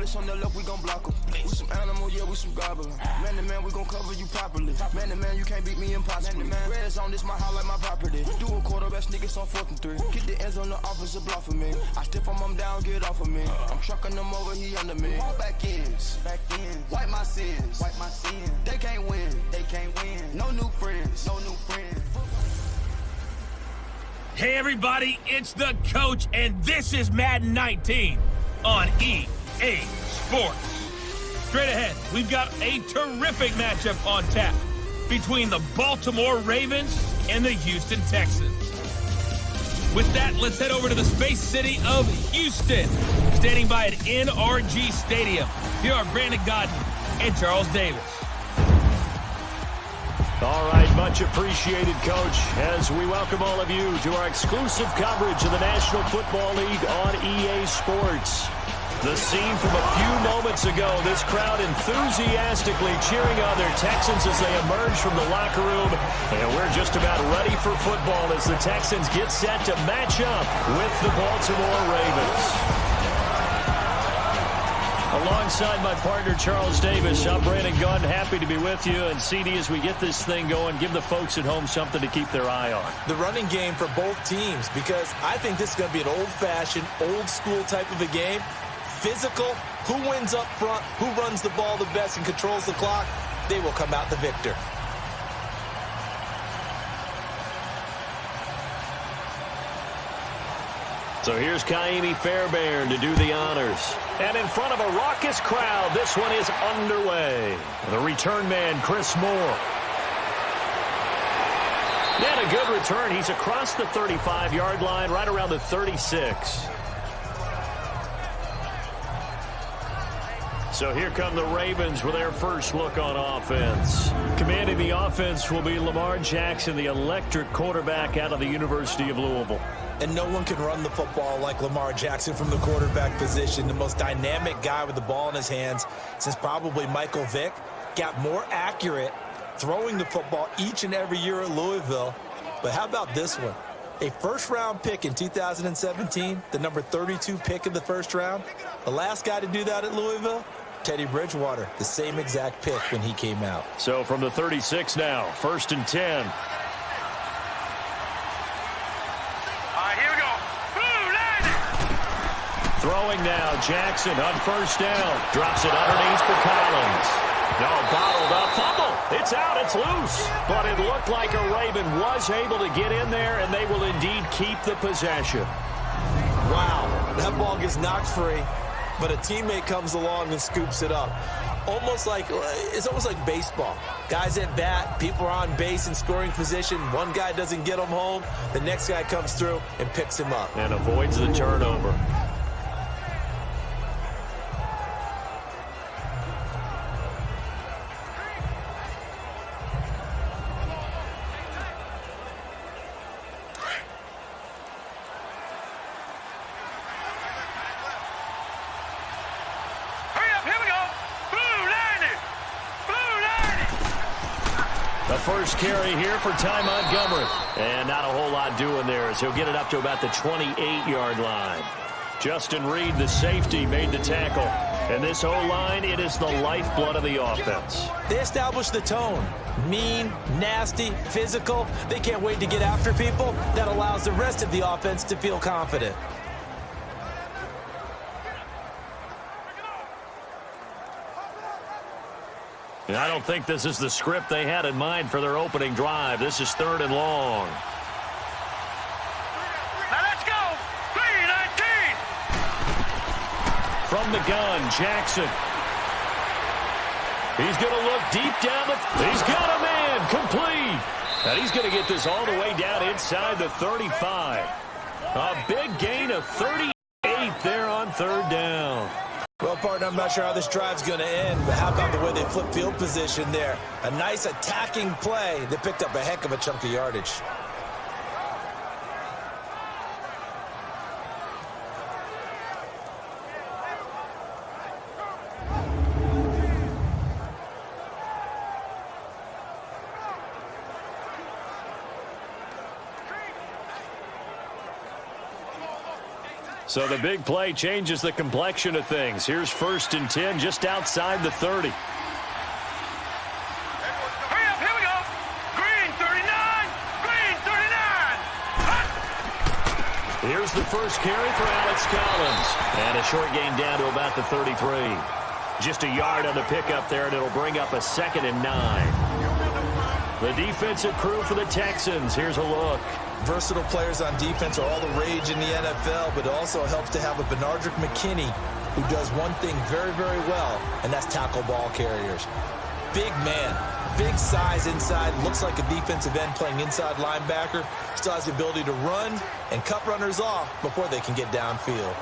blitz on the left, we gon' block them. We some animal, yeah, we some goblin. Man to man, we gon' cover you properly. Man to man, you can't beat me impossibly. Red zone, this my house like my property. Do a quarterback sneakers on 4th and 3. Get the ends on the offensive block for me. I stiff him down, get off of me. I'm trucking them over, he under me. Back ends, wipe my sins. They can't win, No new friends, Hey everybody, it's the coach, and this is Madden 19 on EA Sports. Straight ahead, we've got a terrific matchup on tap between the Baltimore Ravens and the Houston Texans. With that, let's head over to the Space City of Houston. Standing by at NRG Stadium, here are Brandon Godden and Charles Davis. All right, much appreciated, Coach, as we welcome all of you to our exclusive coverage of the National Football League on EA Sports. The scene from a few moments ago, this crowd enthusiastically cheering on their Texans as they emerge from the locker room. And we're just about ready for football as the Texans get set to match up with the Baltimore Ravens. Alongside my partner, Charles Davis, I'm Brandon Gunn, happy to be with you. And CD, as we get this thing going, give the folks at home something to keep their eye on. The running game for both teams, because I think this is going to be an old-fashioned, old-school type of a game. Physical, who wins up front, who runs the ball the best and controls the clock, they will come out the victor. So here's Kaimi Fairbairn to do the honors. And in front of a raucous crowd, this one is underway. The return man, Chris Moore. And a good return. He's across the 35-yard line, right around the 36. So here come the Ravens with their first look on offense. Commanding the offense will be Lamar Jackson, the electric quarterback out of the University of Louisville. And no one can run the football like Lamar Jackson from the quarterback position. The most dynamic guy with the ball in his hands since probably Michael Vick. Got more accurate throwing the football each and every year at Louisville. But how about this one? A first-round pick in 2017, the number 32 pick in the first round. The last guy to do that at Louisville, Teddy Bridgewater, the same exact pick when he came out. So from the 36 now, 1st and 10. Here we go. Boom, Throwing now, Jackson on 1st down. Drops it underneath for Collins. No, bottled up, fumble. It's out, it's loose. But it looked like a Raven was able to get in there, and they will indeed keep the possession. Wow, that ball gets knocked free, but a teammate comes along and scoops it up. It's almost like baseball. Guys at bat, people are on base in scoring position. One guy doesn't get him home. The next guy comes through and picks him up. And avoids the turnover. First carry here for Ty Montgomery. And not a whole lot doing there as he'll get it up to about the 28-yard line. Justin Reed, the safety, made the tackle. And this O-line, it is the lifeblood of the offense. They established the tone. Mean, nasty, physical. They can't wait to get after people. That allows the rest of the offense to feel confident. And I don't think this is the script they had in mind for their opening drive. This is 3rd and long. Now let's go. 3-19. From the gun, Jackson. He's going to look deep down the... He's got a man, complete. And he's going to get this all the way down inside the 35. A big gain of 38 there on 3rd down. Well, partner, I'm not sure how this drive's going to end, but how about the way they flip field position there? A nice attacking play. They picked up a heck of a chunk of yardage. So the big play changes the complexion of things. Here's 1st and 10 just outside the 30. Hurry up, here we go. Green 39, green 39. Hot. Here's the first carry for Alex Collins. And a short gain down to about the 33. Just a yard on the pickup there, and it'll bring up a 2nd and 9. The defensive crew for the Texans. Here's a look. Versatile players on defense are all the rage in the NFL, but it also helps to have a Benardrick McKinney who does one thing very, very well, and that's tackle ball carriers. Big man, big size inside, looks like a defensive end playing inside linebacker, still has the ability to run and cut runners off before they can get downfield.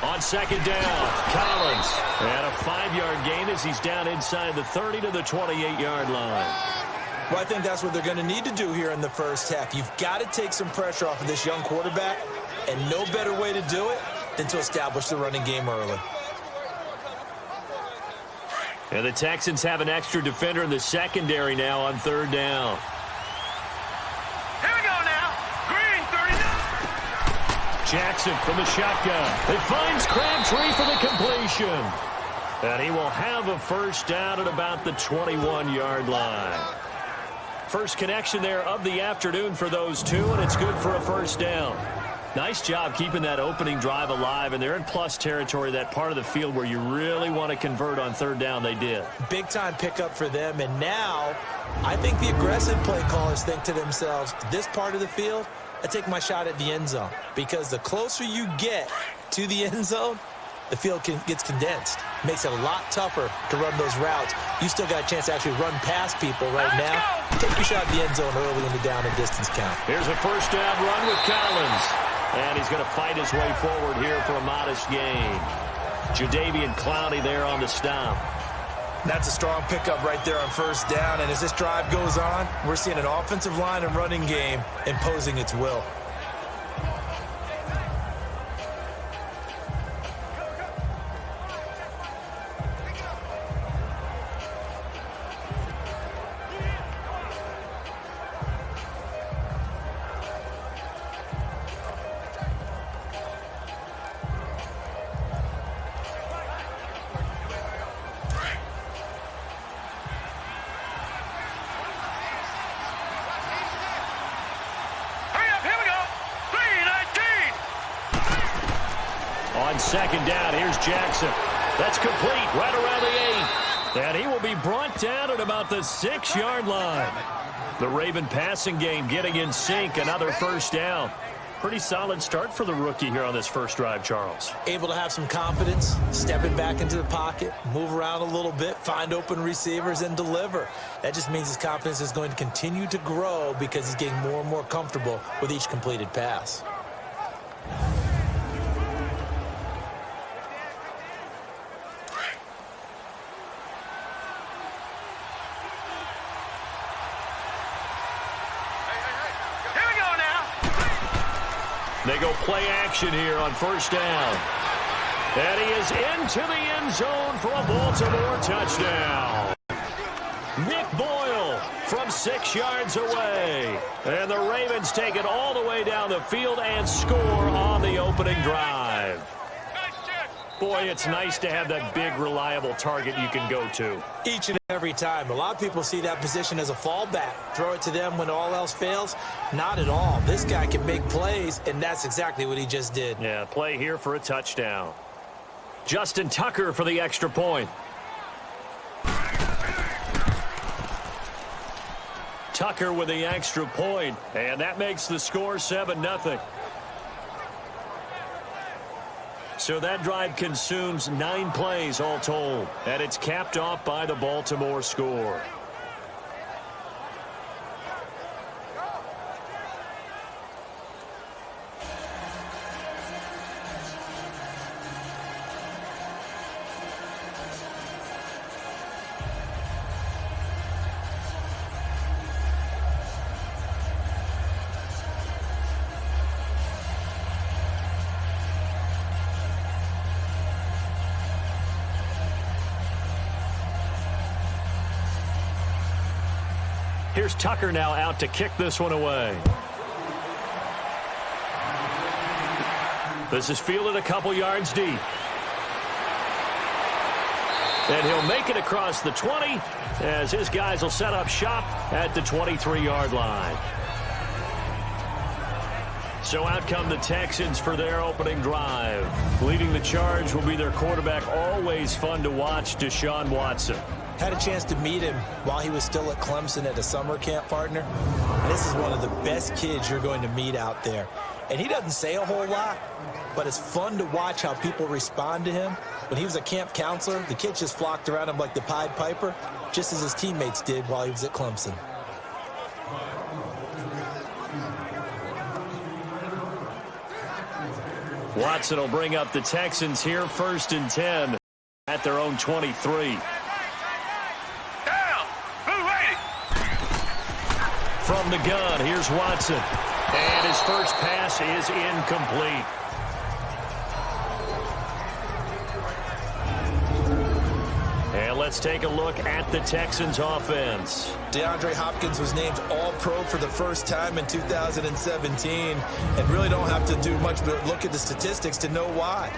On 2nd down, Collins. And a 5-yard gain as he's down inside the 30 to the 28-yard line. Well, I think that's what they're going to need to do here in the first half. You've got to take some pressure off of this young quarterback, and no better way to do it than to establish the running game early. And the Texans have an extra defender in the secondary now on 3rd down. Here we go now. Green 39. Jackson from the shotgun. It finds Crabtree for the completion. And he will have a 1st down at about the 21-yard line. First connection there of the afternoon for those two, and it's good for a 1st down. Nice job keeping that opening drive alive, and they're in plus territory, that part of the field where you really want to convert on 3rd down. They did. Big-time pickup for them, and now I think the aggressive play callers think to themselves, this part of the field, I take my shot at the end zone, because the closer you get to the end zone, the field gets condensed. Makes it a lot tougher to run those routes. You still got a chance to actually run past people right now. Take your shot at the end zone early in the down and distance count. Here's a 1st down run with Collins. And he's going to fight his way forward here for a modest gain. Jadeveon Clowney there on the stop. That's a strong pickup right there on 1st down. And as this drive goes on, we're seeing an offensive line and running game imposing its will. On 2nd down, here's Jackson. That's complete right around the 8. And he will be brought down at about the 6-yard line. The Raven passing game getting in sync, another 1st down. Pretty solid start for the rookie here on this first drive, Charles. Able to have some confidence, stepping back into the pocket, move around a little bit, find open receivers, and deliver. That just means his confidence is going to continue to grow because he's getting more and more comfortable with each completed pass. They go play action here on 1st down. And he is into the end zone for a Baltimore touchdown. Nick Boyle from 6 yards away. And the Ravens take it all the way down the field and score on the opening drive. Boy, it's nice to have that big, reliable target you can go to. Each and every time. A lot of people see that position as a fallback. Throw it to them when all else fails. Not at all. This guy can make plays, and that's exactly what he just did. Yeah, play here for a touchdown. Justin Tucker for the extra point. Tucker with the extra point, and that makes the score 7-0. So that drive consumes 9 plays all told, and it's capped off by the Baltimore score. Here's Tucker now out to kick this one away. This is fielded a couple yards deep. And he'll make it across the 20 as his guys will set up shop at the 23-yard line. So out come the Texans for their opening drive. Leading the charge will be their quarterback, always fun to watch, Deshaun Watson. Had a chance to meet him while he was still at Clemson at a summer camp, partner. And this is one of the best kids you're going to meet out there. And he doesn't say a whole lot, but it's fun to watch how people respond to him. When he was a camp counselor, the kids just flocked around him like the Pied Piper, just as his teammates did while he was at Clemson. Watson will bring up the Texans here, 1st and 10 at their own 23. Down. Who's waiting? From the gun, here's Watson. And his first pass is incomplete. And let's take a look at the Texans offense. Deandre Hopkins was named All-Pro for the first time in 2017 and really don't have to do much but look at the statistics to know why.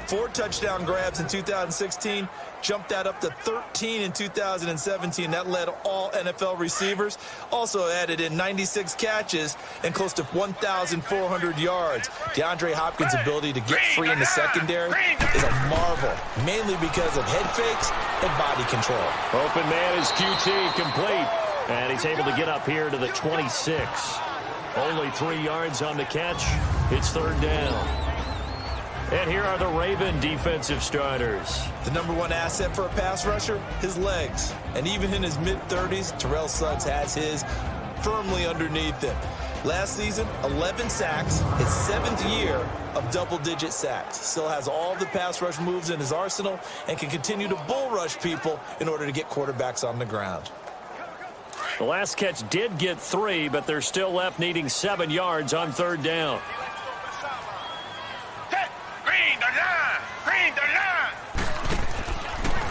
4 touchdown grabs in 2016, jumped that up to 13 in 2017. That led all NFL receivers. Also added in 96 catches and close to 1,400 yards. Deandre Hopkins' ability to get free in the secondary is a marvel, mainly because of head fakes and body control. Open man is QT, complete. And he's able to get up here to the 26. Only 3 yards on the catch. It's 3rd down. And here are the Raven defensive starters. The #1 asset for a pass rusher, his legs. And even in his mid-30s, Terrell Suggs has his firmly underneath him. Last season, 11 sacks, his 7th year of double-digit sacks. Still has all the pass rush moves in his arsenal and can continue to bull rush people in order to get quarterbacks on the ground. The last catch did get 3, but they're still left needing 7 yards on 3rd down.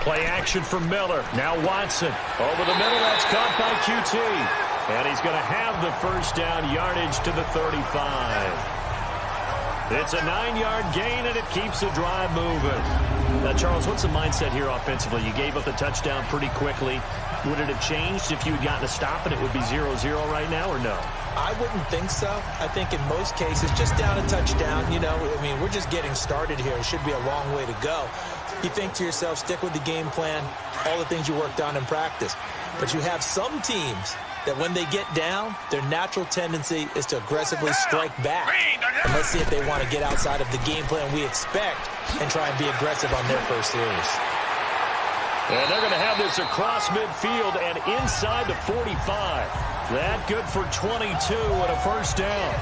Play action from Miller. Now Watson. Over the middle, that's caught by QT. And he's going to have the first down yardage to the 35. It's a 9-yard gain, and it keeps the drive moving. Now, Charles, what's the mindset here offensively? You gave up the touchdown pretty quickly. Would it have changed if you had gotten a stop and it would be 0-0 right now, or no? I wouldn't think so. I think in most cases, just down a touchdown, you know, I mean, we're just getting started here. It should be a long way to go. You think to yourself, stick with the game plan, all the things you worked on in practice. But you have some teams that when they get down, their natural tendency is to aggressively strike back. And let's see if they want to get outside of the game plan we expect and try and be aggressive on their first series. And they're going to have this across midfield and inside the 45. That good for 22 and a first down.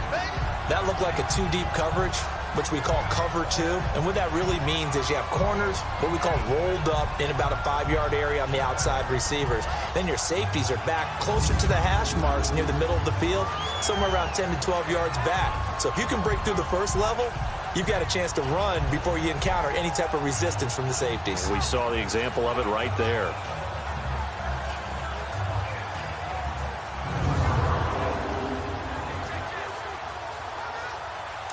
That looked like a 2-deep coverage, which we call cover 2. And what that really means is you have corners, what we call rolled up in about a 5-yard area on the outside receivers. Then your safeties are back closer to the hash marks near the middle of the field, somewhere around 10 to 12 yards back. So if you can break through the first level, you've got a chance to run before you encounter any type of resistance from the safeties. We saw the example of it right there.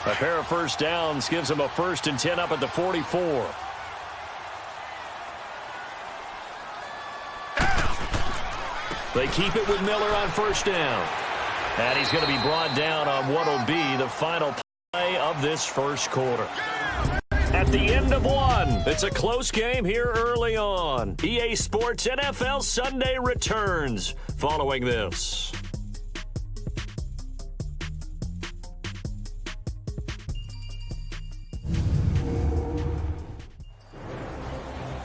A pair of first downs gives them a 1st and 10 up at the 44. They keep it with Miller on first down. And he's going to be brought down on what will be the final play of this first quarter. At the end of 1, it's a close game here early on. EA Sports NFL Sunday returns following this.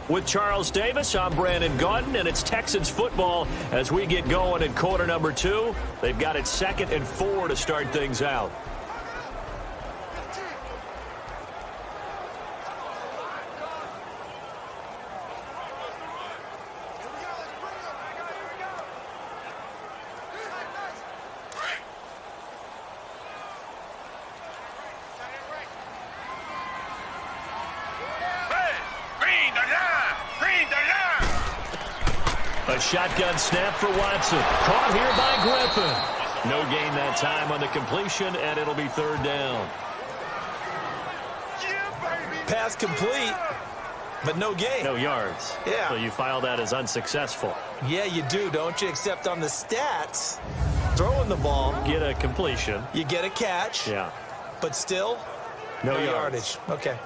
With Charles Davis, I'm Brandon Gaudin, and it's Texans football as we get going in quarter number 2. They've got it 2nd and 4 to start things out. A shotgun snap for Watson. Caught here by Griffin. No gain that time on the completion, and it'll be third down. Pass complete, but no gain. No yards. Yeah. So you file that as unsuccessful. Yeah, you do, don't you? Except on the stats, throwing the ball. Get a completion. You get a catch. Yeah. But still, no yardage. Okay.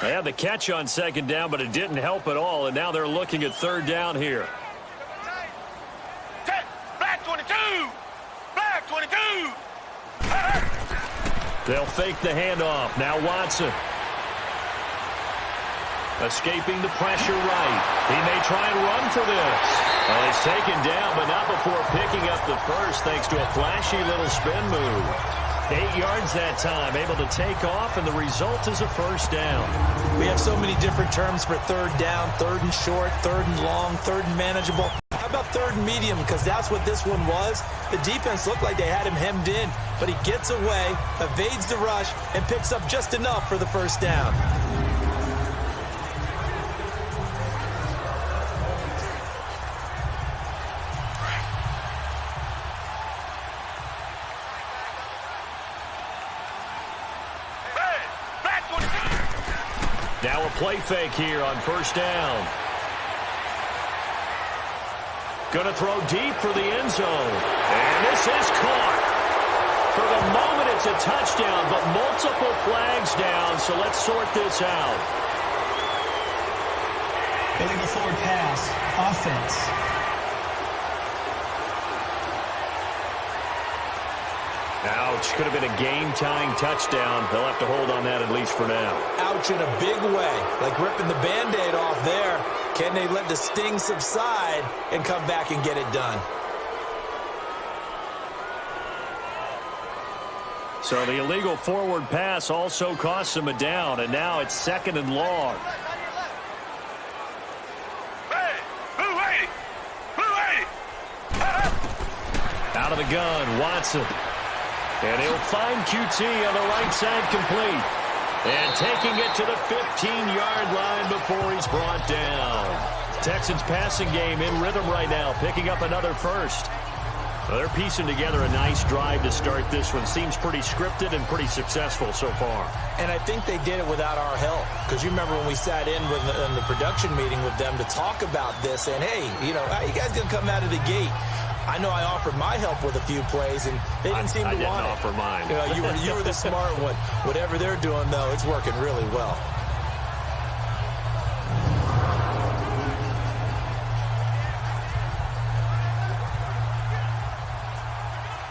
They had the catch on second down, but it didn't help at all, and now they're looking at third down here. Black 22! Black 22! They'll fake the handoff. Now Watson. Escaping the pressure right. He may try and run for this. Well, he's taken down, but not before picking up the first thanks to a flashy little spin move. 8 yards that time, able to take off, and the result is a first down. We have so many different terms for third down, third and short, third and long, third and manageable. How about third and medium? Because that's what this one was. The defense looked like they had him hemmed in, but he gets away, evades the rush, and picks up just enough for the first down. Now a play fake here on first down. Gonna throw deep for the end zone. And this is caught. For the moment, it's a touchdown, but multiple flags down, so let's sort this out. Illegal forward pass. Offense. Ouch. Could have been a game-tying touchdown. They'll have to hold on that at least for now. Ouch in a big way. Like ripping the Band-Aid off there. Can they let the sting subside and come back and get it done? So the illegal forward pass also costs him a down, and now it's second and long. Out of the gun, Watson. And he'll find QT on the right side complete. And taking it to the 15-yard line before he's brought down. Texans passing game in rhythm right now, picking up another first. Well, they're piecing together a nice drive to start this one. Seems pretty scripted and pretty successful so far. And I think they did it without our help. Because you remember when we sat in the production meeting with them to talk about this. And, hey, you know, how you guys going to come out of the gate? I know I offered my help with a few plays, and they didn't seem to want it. I didn't offer mine. You know, you were the smart one. Whatever they're doing, though, it's working really well.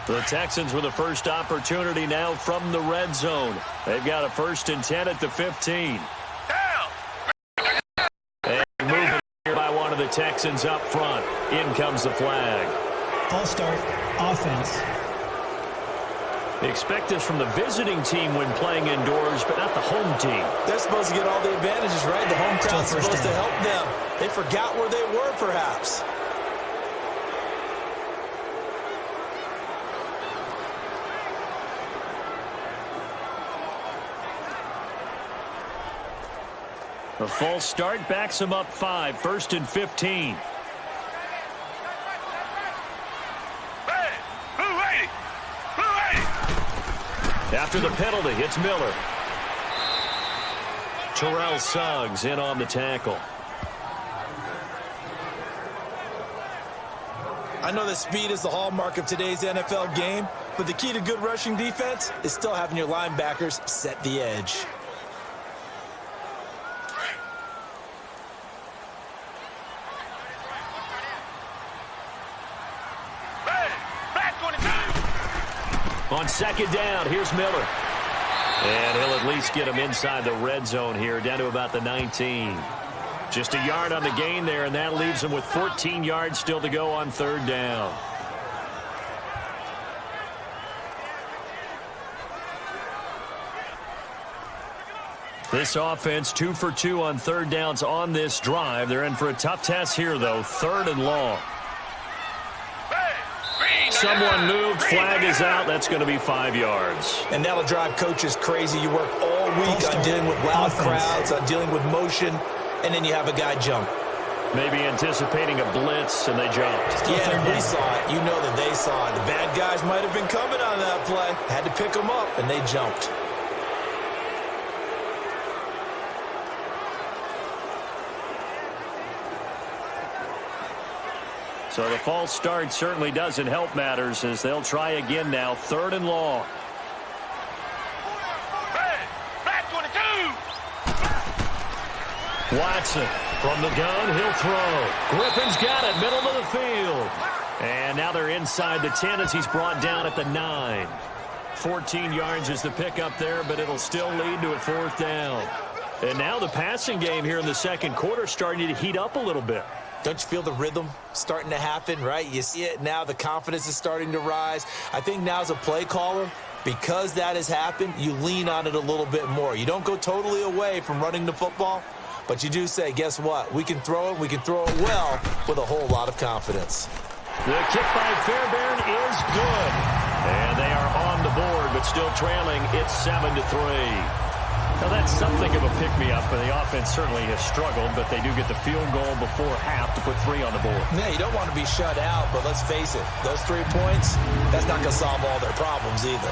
The Texans with a first opportunity now from the red zone. They've got a 1st and 10 at the 15. And moving here by one of the Texans up front. In comes the flag. False start, offense. They expect this from the visiting team when playing indoors, but not the home team. They're supposed to get all the advantages, right? The home crowd's supposed to help them. They forgot where they were, perhaps. A false start backs him up 5, 1st and 15. After the penalty, it's Miller. Terrell Suggs in on the tackle. I know that speed is the hallmark of today's NFL game, but the key to good rushing defense is still having your linebackers set the edge. On second down, here's Miller. And he'll at least get him inside the red zone here, down to about the 19. Just a yard on the gain there, and that leaves him with 14 yards still to go on third down. This offense 2 for 2 on third downs on this drive. They're in for a tough test here, though. 3rd and long. someone moved. Flag is out. That's going to be 5 yards. And that'll drive coaches crazy. You work all week on dealing with loud crowds, on dealing with motion, and then you have a guy jump. Maybe anticipating a blitz, and they jumped. Yeah, if we saw it, you know that they saw it. The bad guys might have been coming on that play. Had to pick them up, and they jumped. So the false start certainly doesn't help matters as they'll try again now. 3rd and long. Watson from the gun, he'll throw. Griffin's got it, middle of the field. And now they're inside the 10 as he's brought down at the 9. 14 yards is the pickup there, but it'll still lead to a 4th down. And now the passing game here in the second quarter starting to heat up a little bit. Don't you feel the rhythm starting to happen, right? You see it now. The confidence is starting to rise. I think now as a play caller, because that has happened, you lean on it a little bit more. You don't go totally away from running the football, but you do say, guess what? We can throw it. We can throw it well with a whole lot of confidence. The kick by Fairbairn is good. And they are on the board, but still trailing. It's 7-3. Now, that's something of a pick-me-up, and the offense certainly has struggled, but they do get the field goal before half to put 3 on the board. Yeah, you don't want to be shut out, but let's face it, those 3 points, that's not going to solve all their problems either.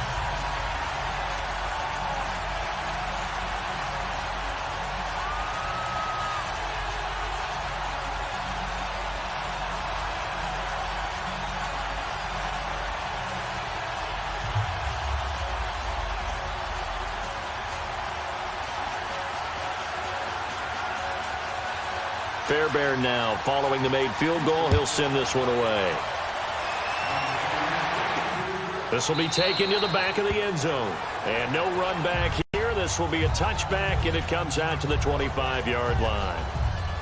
Fairbairn now following the made field goal. He'll send this one away. This will be taken to the back of the end zone. And no run back here. This will be a touchback, and it comes out to the 25-yard line.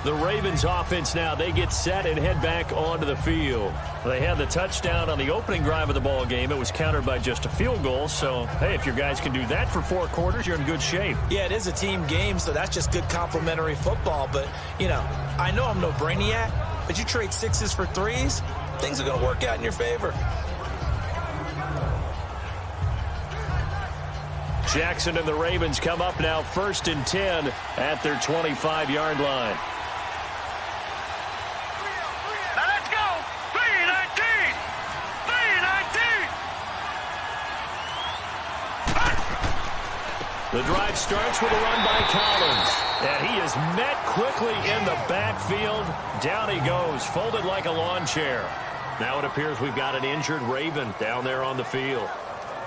The Ravens offense now, they get set and head back onto the field. They had the touchdown on the opening drive of the ball game. It was countered by just a field goal. So, hey, if your guys can do that for 4 quarters, you're in good shape. Yeah, it is a team game, so that's just good complimentary football. But, you know, I know I'm no brainiac, but you trade 6s for 3s, things are going to work out in your favor. Jackson and the Ravens come up now 1st and 10 at their 25-yard line. Now let's go. 3-19. 3-19. The drive starts with a run by Collins. And he is met quickly in the backfield. Down he goes, folded like a lawn chair. Now it appears we've got an injured Raven down there on the field.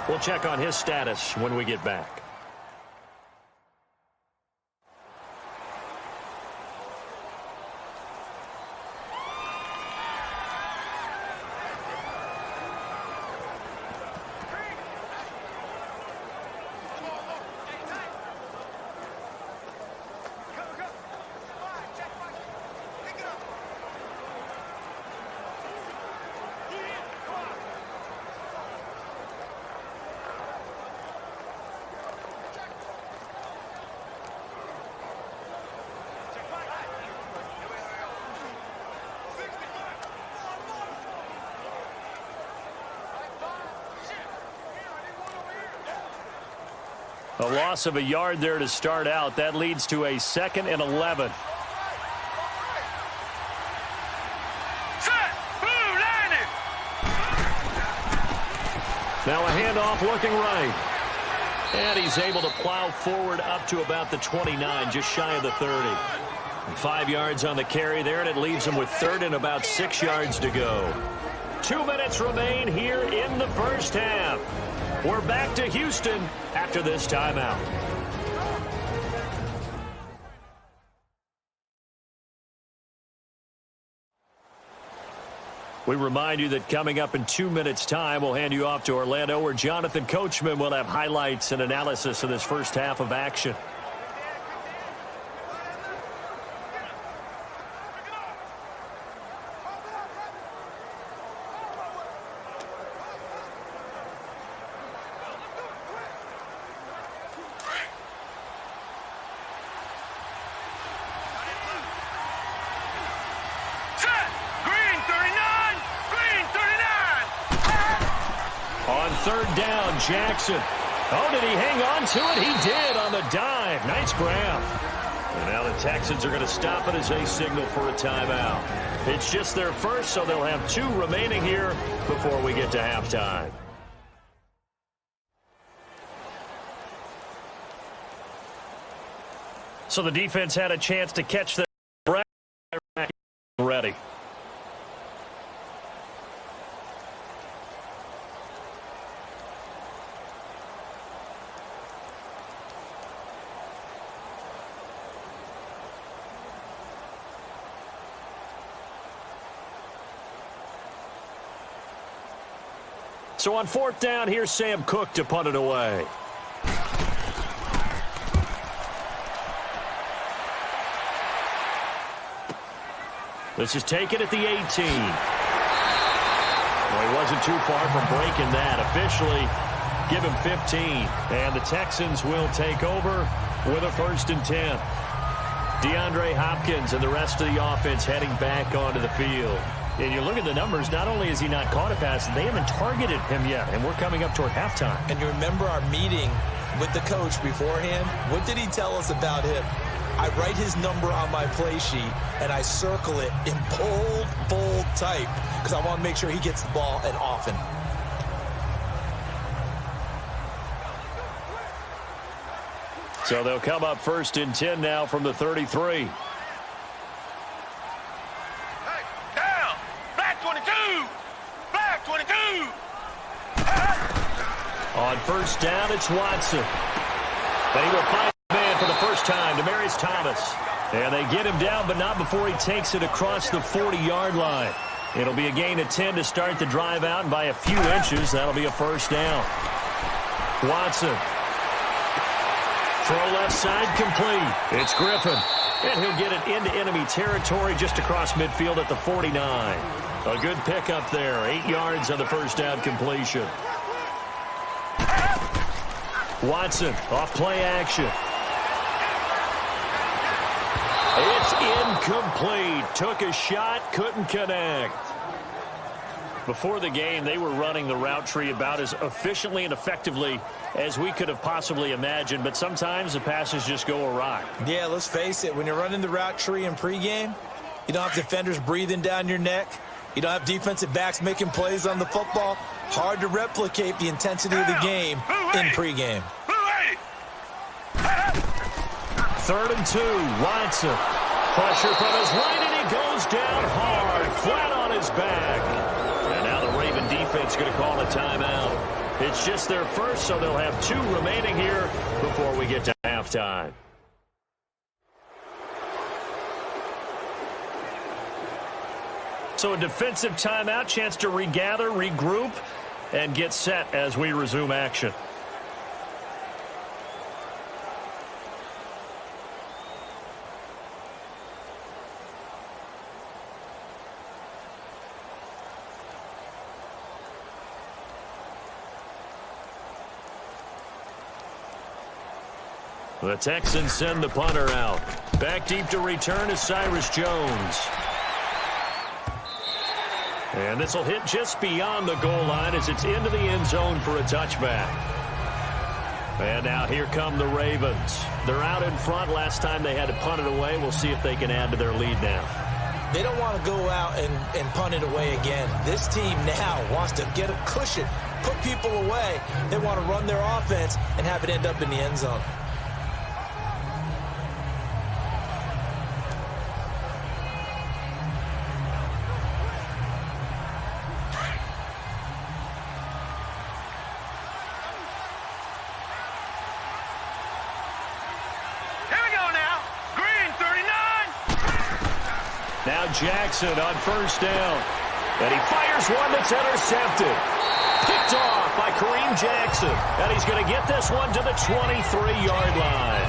We'll check on his status when we get back. A loss of a yard there to start out. That leads to a 2nd and 11. Now a handoff looking right. And he's able to plow forward up to about the 29, just shy of the 30. And 5 yards on the carry there, and it leaves him with 3rd and about 6 yards to go. 2 minutes remain here in the first half. We're back to Houston after this timeout. We remind you that coming up in 2 minutes' time, we'll hand you off to Orlando, where Jonathan Coachman will have highlights and analysis of this first half of action. third down. Jackson. Oh, did he hang on to it? He did on the dive. Nice grab. And now the Texans are going to stop it as they signal for a timeout. It's just their first, so they'll have 2 remaining here before we get to halftime. So the defense had a chance to catch their breath. Ready. So on 4th down, here's Sam Cook to punt it away. This is taken at the 18. Well, he wasn't too far from breaking that. Officially, give him 15. And the Texans will take over with a 1st and 10. Deandre Hopkins and the rest of the offense heading back onto the field. And you look at the numbers, not only has he not caught a pass, they haven't targeted him yet, and we're coming up toward halftime. And you remember our meeting with the coach beforehand? What did he tell us about him? I write his number on my play sheet, and I circle it in bold type because I want to make sure he gets the ball and often. So they'll come up 1st and 10 now from the 33. On 1st down, it's Watson. But he will find the man for the first time, Demaryius Thomas. And they get him down, but not before he takes it across the 40-yard line. It'll be a gain of 10 to start the drive out, and by a few inches, that'll be a 1st down. Watson. Throw left side complete. It's Griffin. And he'll get it into enemy territory just across midfield at the 49. A good pickup there. 8 yards on the 1st down completion. Watson off play action. It's incomplete. Took a shot, couldn't connect. Before the game, they were running the route tree about as efficiently and effectively as we could have possibly imagined, but sometimes the passes just go awry. Yeah, let's face it. When you're running the route tree in pregame, you don't have defenders breathing down your neck. You don't have defensive backs making plays on the football. Hard to replicate the intensity of the game in pregame. 3rd and 2, Watson. Pressure from his right, and he goes down hard, flat on his back. And now the Raven defense going to call a timeout. It's just their first, so they'll have 2 remaining here before we get to halftime. So a defensive timeout, chance to regather, regroup, and get set as we resume action. The Texans send the punter out. Back deep to return is Cyrus Jones. And this will hit just beyond the goal line as it's into the end zone for a touchback. And now here come the Ravens. They're out in front. Last time they had to punt it away. We'll see if they can add to their lead now. They don't want to go out and punt it away again. This team now wants to get a cushion, put people away. They want to run their offense and have it end up in the end zone. Now Jackson on 1st down. And he fires one that's intercepted. Picked off by Kareem Jackson. And he's going to get this one to the 23-yard line.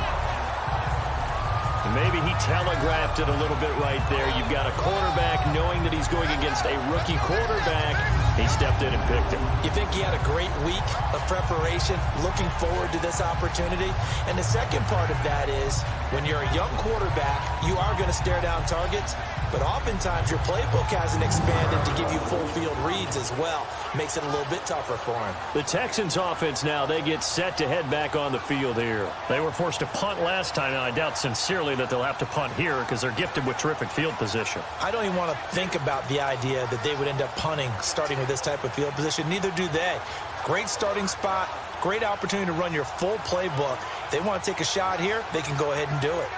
And maybe he telegraphed it a little bit right there. You've got a quarterback knowing that he's going against a rookie quarterback. He stepped in and picked him. You think he had a great week of preparation, looking forward to this opportunity? And the second part of that is when you're a young quarterback, you are going to stare down targets. but oftentimes your playbook hasn't expanded to give you full field reads as well. Makes it a little bit tougher for him. The Texans offense now, they get set to head back on the field here. They were forced to punt last time, and I doubt sincerely that they'll have to punt here because they're gifted with terrific field position. I don't even want to think about the idea that they would end up punting starting with this type of field position. Neither do they. Great starting spot, great opportunity to run your full playbook. If they want to take a shot here, they can go ahead and do it.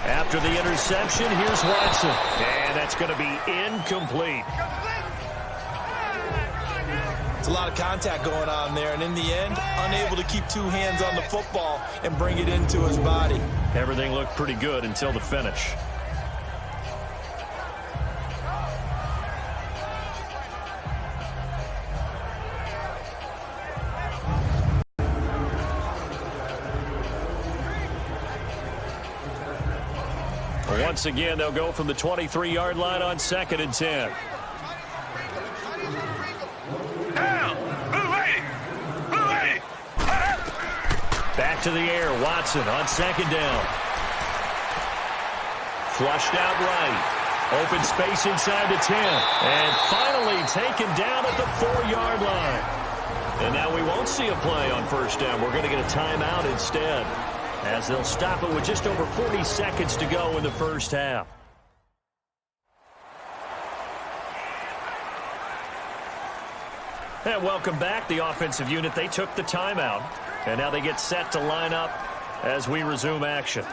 After the interception, here's Watson. And that's going to be incomplete. It's a lot of contact going on there, and in the end, unable to keep two hands on the football and bring it into his body. Everything looked pretty good until the finish. Once again, they'll go from the 23-yard line on 2nd and 10. Back to the air, Watson on 2nd down. Flushed out right. Open space inside the 10. And finally taken down at the 4-yard line. And now we won't see a play on 1st down. We're going to get a timeout instead, as they'll stop it with just over 40 seconds to go in the 1st half. And welcome back. The offensive unit, they took the timeout. And now they get set to line up as we resume action.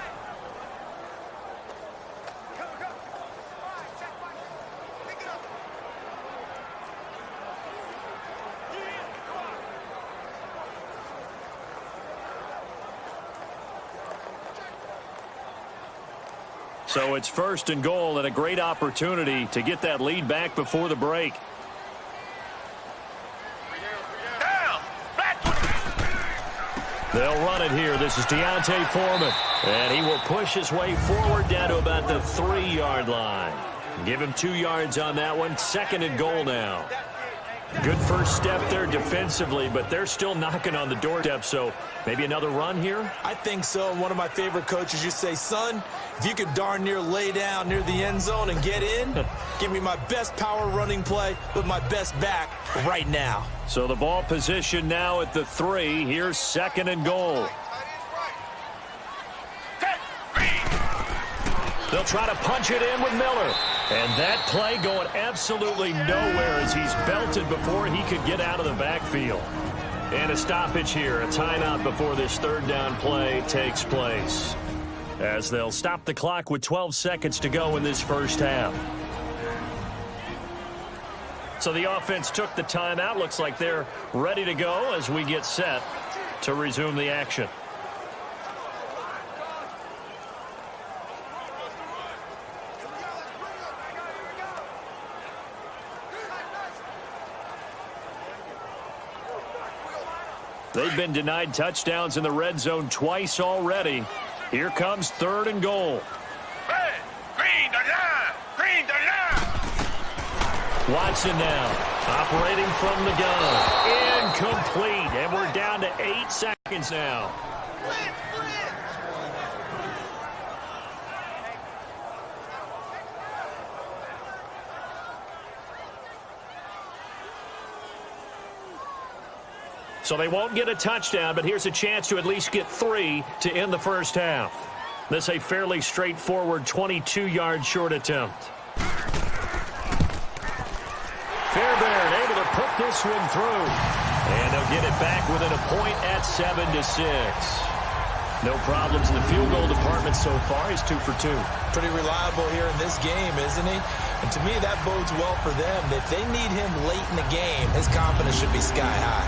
So it's 1st and goal, and a great opportunity to get that lead back before the break. They'll run it here. This is Deontay Foreman. And he will push his way forward down to about the 3-yard line. Give him 2 yards on that one. 2nd and goal now. Good first step there defensively, but they're still knocking on the doorstep, so maybe another run here? I think so. One of my favorite coaches used to say, son, if you could darn near lay down near the end zone and get in, give me my best power running play with my best back right now. So the ball position now at the 3. Here's 2nd and goal. They'll try to punch it in with Miller. And that play going absolutely nowhere as he's belted before he could get out of the backfield. And a stoppage here, a timeout before this 3rd down play takes place, as they'll stop the clock with 12 seconds to go in this 1st half. So the offense took the timeout. Looks like they're ready to go as we get set to resume the action. They've been denied touchdowns in the red zone twice already. Here comes 3rd and goal. Watson now, operating from the gun. Incomplete, and we're down to 8 seconds now. So they won't get a touchdown, but here's a chance to at least get 3 to end the 1st half. This a fairly straightforward 22-yard short attempt. Fairbairn able to put this one through. And they'll get it back within a point at 7-6. No problems in the field goal department so far. He's 2 for 2. Pretty reliable here in this game, isn't he? And to me, that bodes well for them. If they need him late in the game, his confidence should be sky high.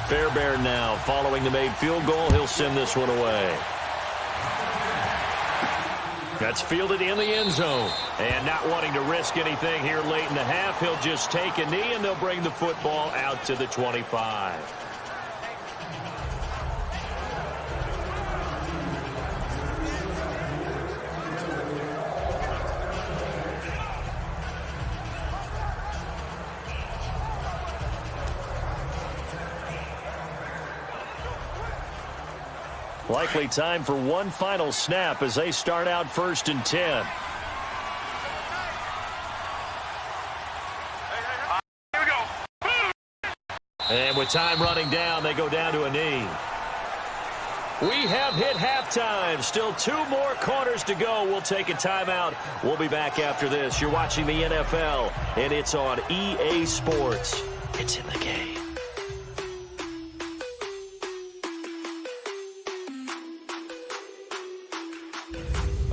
Fairbairn now following the made field goal. He'll send this one away. That's fielded in the end zone. And not wanting to risk anything here late in the half, he'll just take a knee, and they'll bring the football out to the 25. Likely time for one final snap as they start out 1st and 10. Here we go. And with time running down, they go down to a knee. We have hit halftime. Still 2 more quarters to go. We'll take a timeout. We'll be back after this. You're watching the NFL, and it's on EA Sports. It's in the game.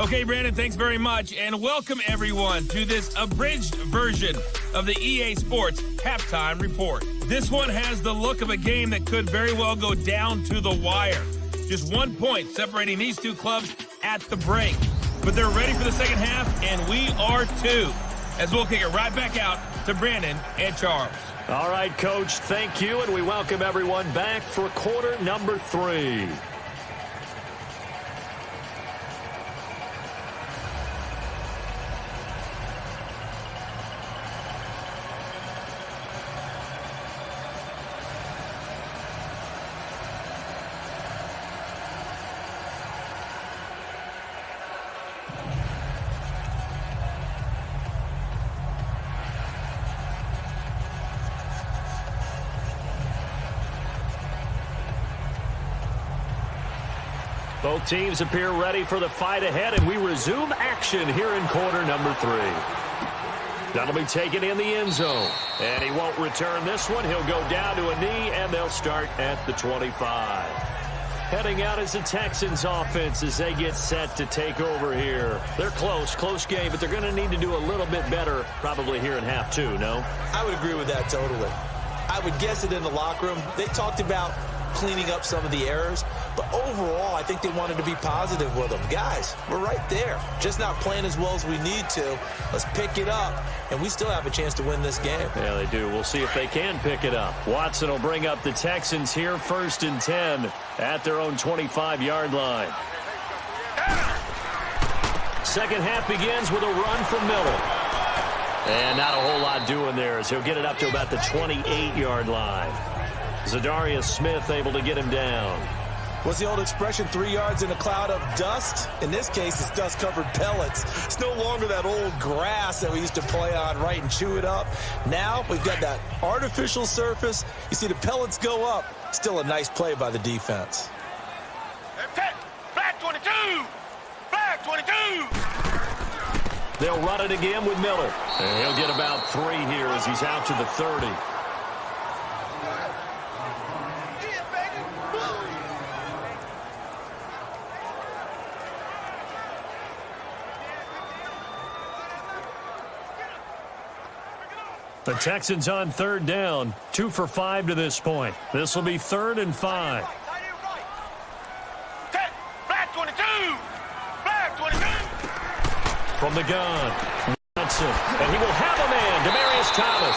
Okay, Brandon, thanks very much, and welcome everyone to this abridged version of the EA Sports Halftime Report. This one has the look of a game that could very well go down to the wire. Just 1 point separating these two clubs at the break. But they're ready for the second half, and we are too, as we'll kick it right back out to Brandon and Charles. All right, Coach, thank you, and we welcome everyone back for quarter number 3. Both teams appear ready for the fight ahead, and we resume action here in quarter number 3. That'll be taken in the end zone, and he won't return this one. He'll go down to a knee, and they'll start at the 25. Heading out is the Texans offense as they get set to take over here. They're close game, but they're going to need to do a little bit better probably here in half 2, no? I would agree with that totally. I would guess it in the locker room. They talked about cleaning up some of the errors, but overall, I think they wanted to be positive with them. Guys, we're right there. Just not playing as well as we need to. Let's pick it up, and we still have a chance to win this game. Yeah, they do. We'll see if they can pick it up. Watson will bring up the Texans here, 1st and 10 at their own 25-yard line. Second half begins with a run from Miller. And not a whole lot doing there as he'll get it up to about the 28-yard line. Zadarius Smith able to get him down. What's the old expression, 3 yards in a cloud of dust? In this case, it's dust-covered pellets. It's no longer that old grass that we used to play on, right, and chew it up. Now we've got that artificial surface. You see the pellets go up. Still a nice play by the defense. Flag 22! Flag 22! They'll run it again with Miller. And he'll get about 3 here as he's out to the 30. The Texans on 3rd down, 2 for 5 to this point. This will be 3rd and 5. Flag 22! Flag 22! From the gun, Watson, and he will have a man, Demaryius Thomas.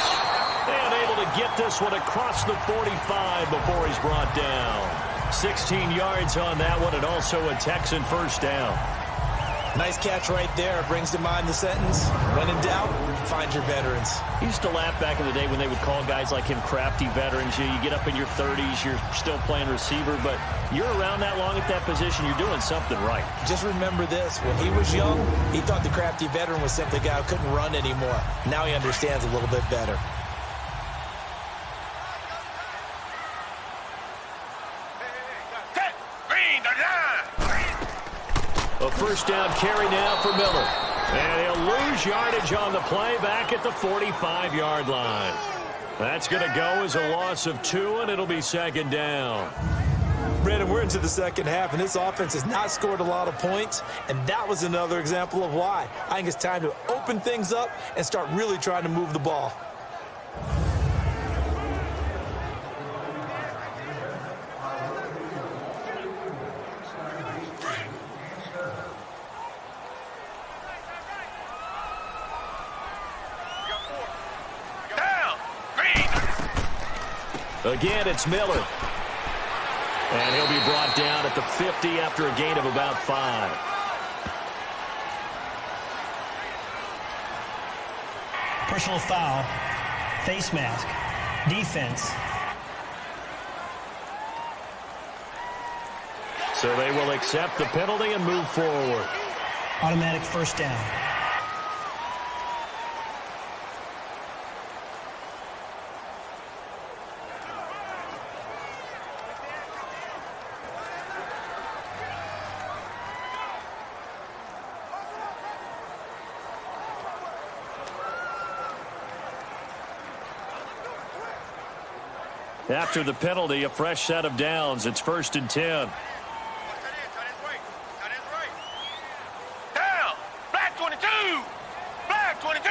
And able to get this one across the 45 before he's brought down. 16 yards on that one, and also a Texan first down. Nice catch right there. Brings to mind the sentence, when in doubt, find your veterans. I used to laugh back in the day when they would call guys like him crafty veterans. You get up in your 30s, you're still playing receiver, but you're around that long at that position, you're doing something right. Just remember this. When he was young, he thought the crafty veteran was simply a guy who couldn't run anymore. Now he understands a little bit better. A first down carry now for Miller. And he'll lose yardage on the play back at the 45-yard line. That's going to go as a loss of 2, and it'll be 2nd down. Brandon, we're into the second half, and this offense has not scored a lot of points, and that was another example of why. I think it's time to open things up and start really trying to move the ball. Again, it's Miller. And he'll be brought down at the 50 after a gain of about 5. Personal foul. Face mask. Defense. So they will accept the penalty and move forward. Automatic first down. After the penalty, a fresh set of downs. It's 1st and 10. Down! Black 22! Black 22!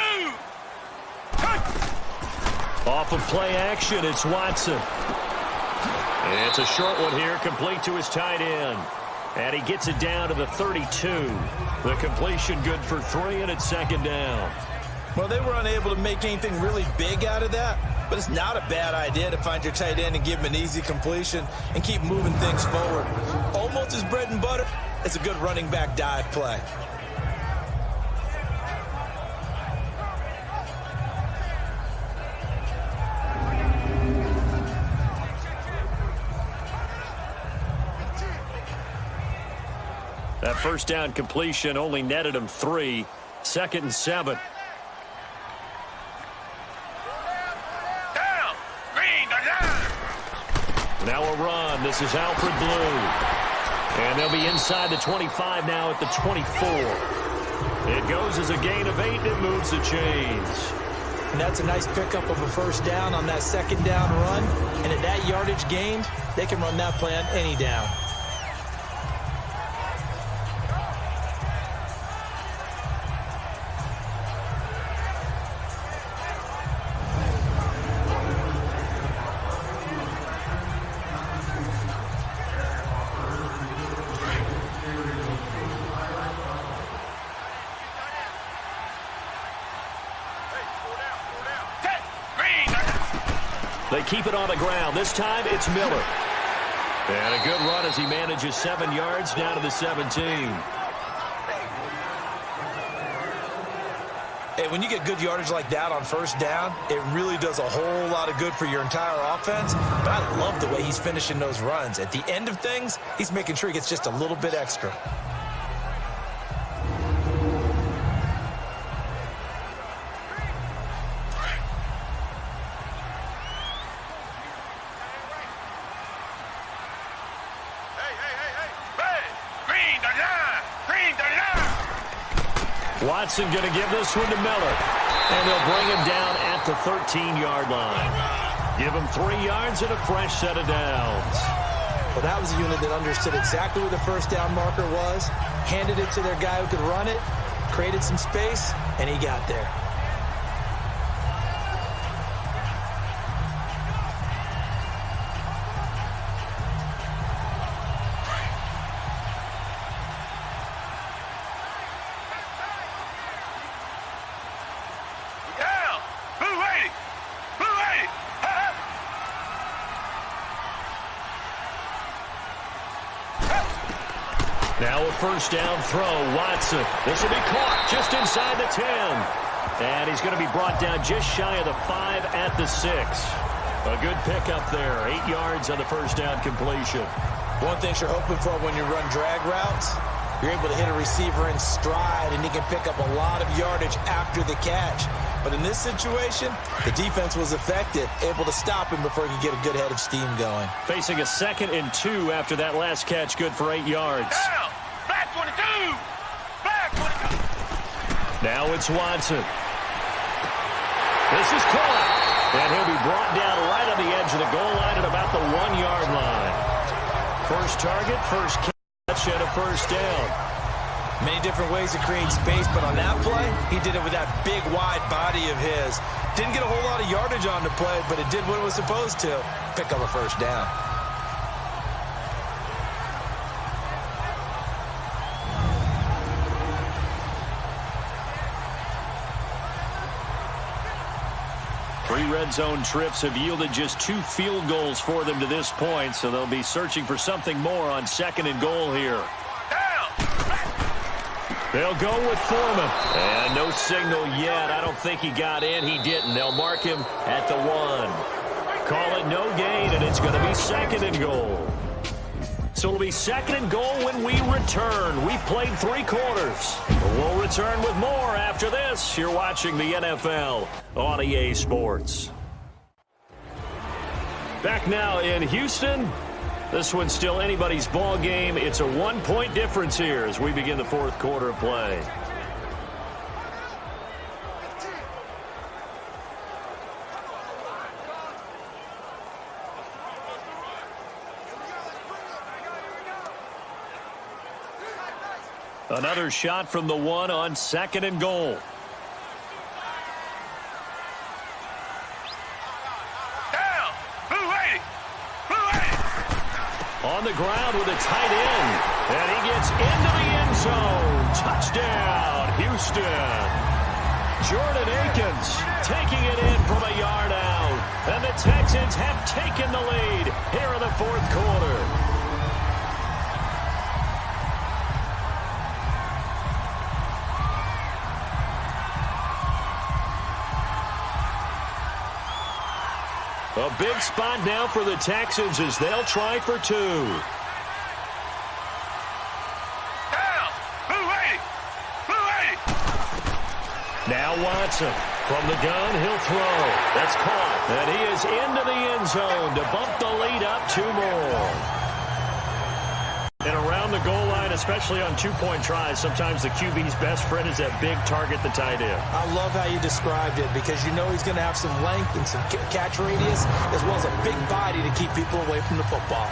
Off of play action, it's Watson. And it's a short one here, complete to his tight end. And he gets it down to the 32. The completion good for 3, and it's 2nd down. Well, they were unable to make anything really big out of that, but it's not a bad idea to find your tight end and give him an easy completion and keep moving things forward. Almost his bread and butter. It's a good running back dive play. That first down completion only netted him 3. 2nd and 7. Now a run. This is Alfred Blue. And they'll be inside the 25 now at the 24. It goes as a gain of 8. It moves the chains. And that's a nice pickup of a first down on that 2nd down run. And at that yardage gained, they can run that play on any down. They keep it on the ground. This time, it's Miller. And a good run as he manages 7 yards down to the 17. Hey, when you get good yardage like that on first down, it really does a whole lot of good for your entire offense. But I love the way he's finishing those runs. At the end of things, he's making sure he gets just a little bit extra. Watson going to give this one to Miller. And they'll bring him down at the 13-yard line. Give him 3 yards and a fresh set of downs. Well, that was a unit that understood exactly where the first down marker was, handed it to their guy who could run it, created some space, and he got there. Now a first down throw, Watson. This will be caught just inside the 10. And he's going to be brought down just shy of the 5 at the 6. A good pickup there, 8 yards on the first down completion. One thing you're hoping for when you run drag routes, you're able to hit a receiver in stride, and he can pick up a lot of yardage after the catch. But in this situation, the defense was effective, able to stop him before he could get a good head of steam going. Facing a 2nd and 2 after that last catch, good for 8 yards. Down! Black 22! Black 22! Now it's Watson. This is caught. And he'll be brought down right on the edge of the goal line at about the 1-yard line. First target, first catch, and a first down. Many different ways to create space, but on that play, he did it with that big, wide body of his. Didn't get a whole lot of yardage on the play, but it did what it was supposed to. Pick up a first down. 3 red zone trips have yielded just 2 field goals for them to this point, so they'll be searching for something more on 2nd and goal here. They'll go with Foreman. And no signal yet. I don't think he got in. He didn't. They'll mark him at the 1. Call it no gain, and it's going to be 2nd and goal. So it'll be 2nd and goal when we return. We played 3 quarters. We'll return with more after this. You're watching the NFL on EA Sports. Back now in Houston. This one's still anybody's ball game. It's a 1-point difference here as we begin the 4th quarter of play. Another shot from the 1 on 2nd and goal. On the ground with a tight end. And he gets into the end zone. Touchdown, Houston. Jordan Akins taking it in from a yard out. And the Texans have taken the lead here in the 4th quarter. A big spot now for the Texans as they'll try for 2. Now Watson from the gun, he'll throw. That's caught. And he is into the end zone to bump the lead up 2 more. And around the goal line, especially on 2-point tries, sometimes the QB's best friend is that big target, the tight end. I love how you described it because you know he's going to have some length and some catch radius as well as a big body to keep people away from the football.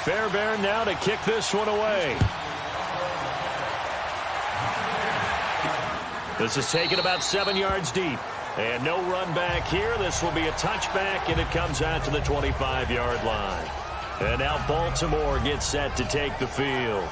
Fairbairn now to kick this one away. This is taken about 7 yards deep. And no run back here. This will be a touchback, and it comes out to the 25-yard line. And now Baltimore gets set to take the field.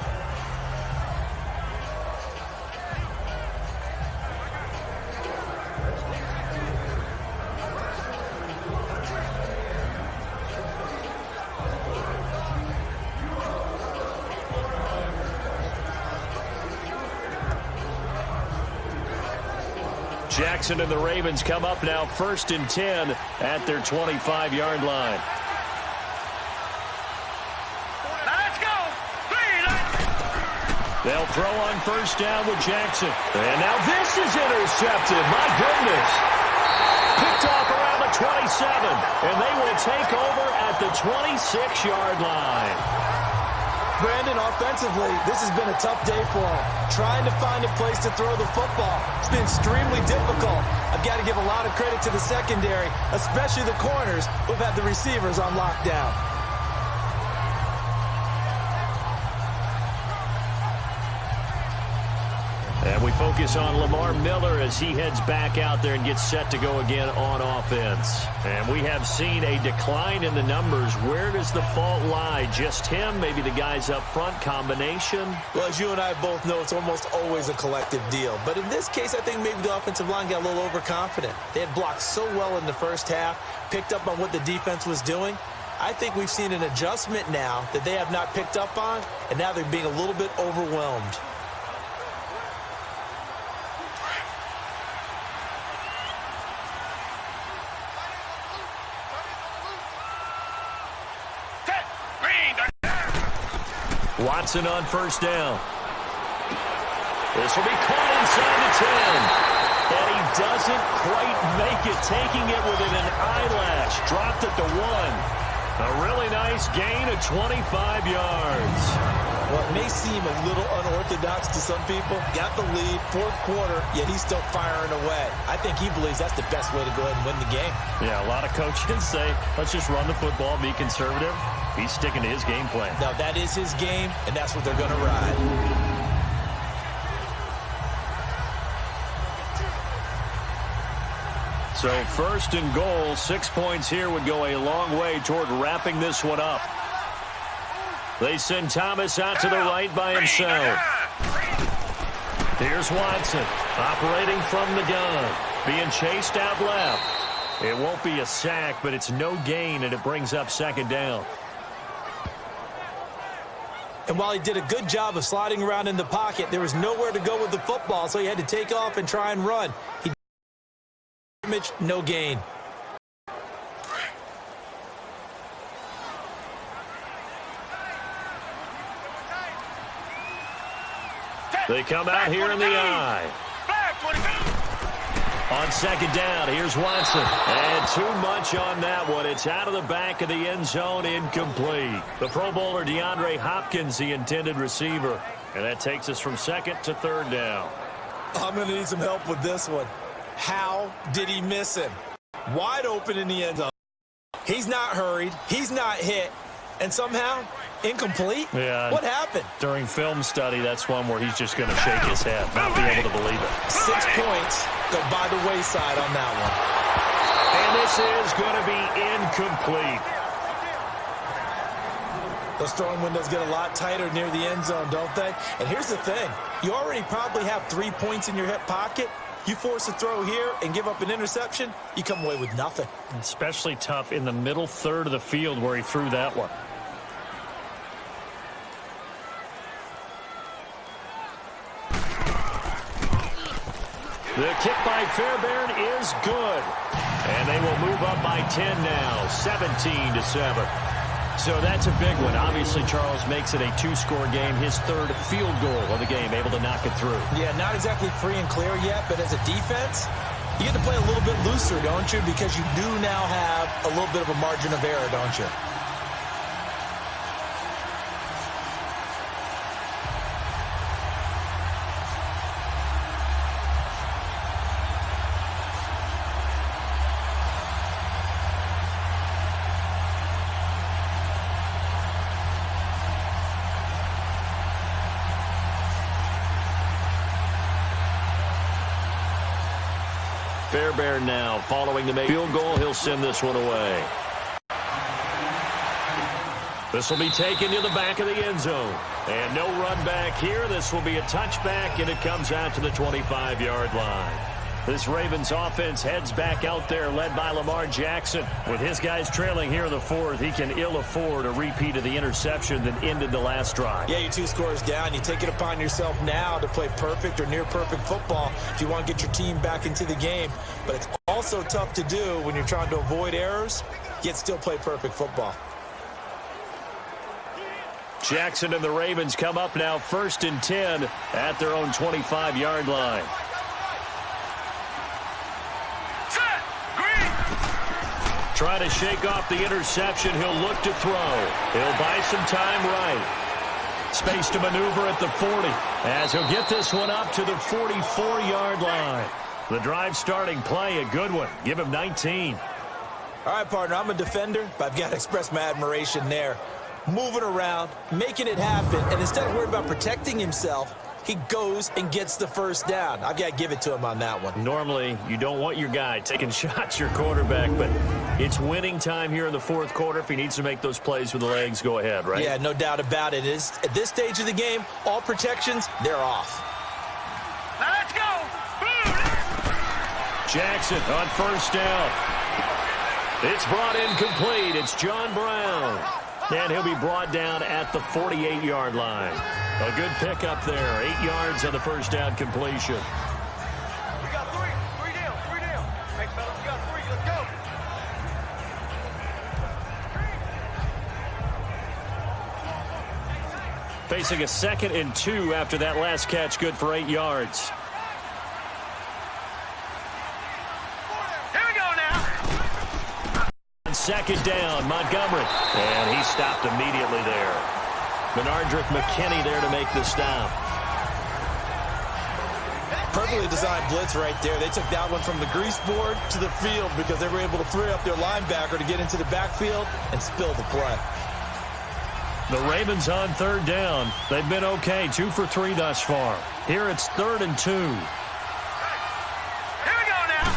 Jackson and the Ravens come up now 1st and 10 at their 25-yard line. Now let's go. They'll throw on 1st down with Jackson. And now this is intercepted. My goodness. Picked off around the 27. And they will take over at the 26-yard line. Brandon, offensively, this has been a tough day for him. Trying to find a place to throw the football. It's been extremely difficult. I've got to give a lot of credit to the secondary, especially the corners who've had the receivers on lockdown. And we focus on Lamar Miller as he heads back out there and gets set to go again on offense. And we have seen a decline in the numbers. Where does the fault lie? Just him? Maybe the guys up front? Combination? Well, as you and I both know, it's almost always a collective deal. But in this case, I think maybe the offensive line got a little overconfident. They had blocked so well in the first half, picked up on what the defense was doing. I think we've seen an adjustment now that they have not picked up on, and now they're being a little bit overwhelmed. Watson on 1st down. This will be caught inside the 10. And he doesn't quite make it, taking it within an eyelash. Dropped at the 1. A really nice gain of 25 yards. Well, it may seem a little unorthodox to some people. Got the lead, fourth quarter, yet he's still firing away. I think he believes that's the best way to go ahead and win the game. Yeah, a lot of coaches say, let's just run the football, be conservative. He's sticking to his game plan. Now, that is his game, and that's what they're going to ride. So first and goal, 6 points here would go a long way toward wrapping this one up. They send Thomas out to the right by himself. Here's Watson operating from the gun, being chased out left. It won't be a sack, but it's no gain, and it brings up second down. And while he did a good job of sliding around in the pocket, there was nowhere to go with the football, so he had to take off and try and run. He damage, no gain. They come out here in the eye. On second down, here's Watson. And too much on that one. It's out of the back of the end zone, incomplete. The Pro Bowler Deandre Hopkins, the intended receiver. And that takes us from second to third down. I'm going to need some help with this one. How did he miss him? Wide open in the end zone. He's not hurried. He's not hit. And somehow, incomplete? Yeah. What happened? During film study, that's one where he's just going to shake his head, not be able to believe it. 6 points go by the wayside on that one. And this is going to be incomplete. Those throwing windows get a lot tighter near the end zone, don't they? And here's the thing. You already probably have 3 points in your hip pocket. You force a throw here and give up an interception, you come away with nothing. Especially tough in the middle third of the field where he threw that one. The kick by Fairbairn is good. And they will move up by 10 now, 17-7. So that's a big one. Obviously, Charles makes it a 2-score game. His third field goal of the game, able to knock it through. Yeah, not exactly free and clear yet, but as a defense, you get to play a little bit looser, don't you? Because you do now have a little bit of a margin of error, don't you? Fairbairn now following the field goal. He'll send this one away. This will be taken to the back of the end zone. And no run back here. This will be a touchback, and it comes out to the 25-yard line. This Ravens offense heads back out there, led by Lamar Jackson. With his guys trailing here in the fourth, he can ill afford a repeat of the interception that ended the last drive. Yeah, you're 2 scores down. You take it upon yourself now to play perfect or near-perfect football if you want to get your team back into the game. But it's also tough to do when you're trying to avoid errors, yet still play perfect football. Jackson and the Ravens come up now 1st and 10 at their own 25-yard line. Try to shake off the interception. He'll look to throw. He'll buy some time right. Space to maneuver at the 40 as he'll get this one up to the 44-yard line. The drive starting play, a good one. Give him 19. All right, partner, I'm a defender, but I've got to express my admiration there. Moving around, making it happen, and instead of worrying about protecting himself, he goes and gets the first down. I've got to give it to him on that one. Normally, you don't want your guy taking shots, your quarterback, but it's winning time here in the fourth quarter. If he needs to make those plays with the legs, go ahead, right? Yeah, no doubt about it. At this stage of the game, all protections, they're off. Now let's go. Jackson on first down. It's brought in complete. It's John Brown. And he'll be brought down at the 48-yard line. A good pickup there. 8 yards on the first down completion. We got 3. 3 down. 3 down. Hey, fellas, we got 3. Let's go. Facing a 2nd and 2 after that last catch, good for 8 yards. Here we go now. second down. Montgomery. And he stopped immediately there. Benardrick McKinney there to make the stop. Perfectly designed blitz right there. They took that one from the grease board to the field because they were able to free up their linebacker to get into the backfield and spill the play. The Ravens on third down. They've been okay, 2 for 3 thus far. Here it's 3rd and 2. Here we go now.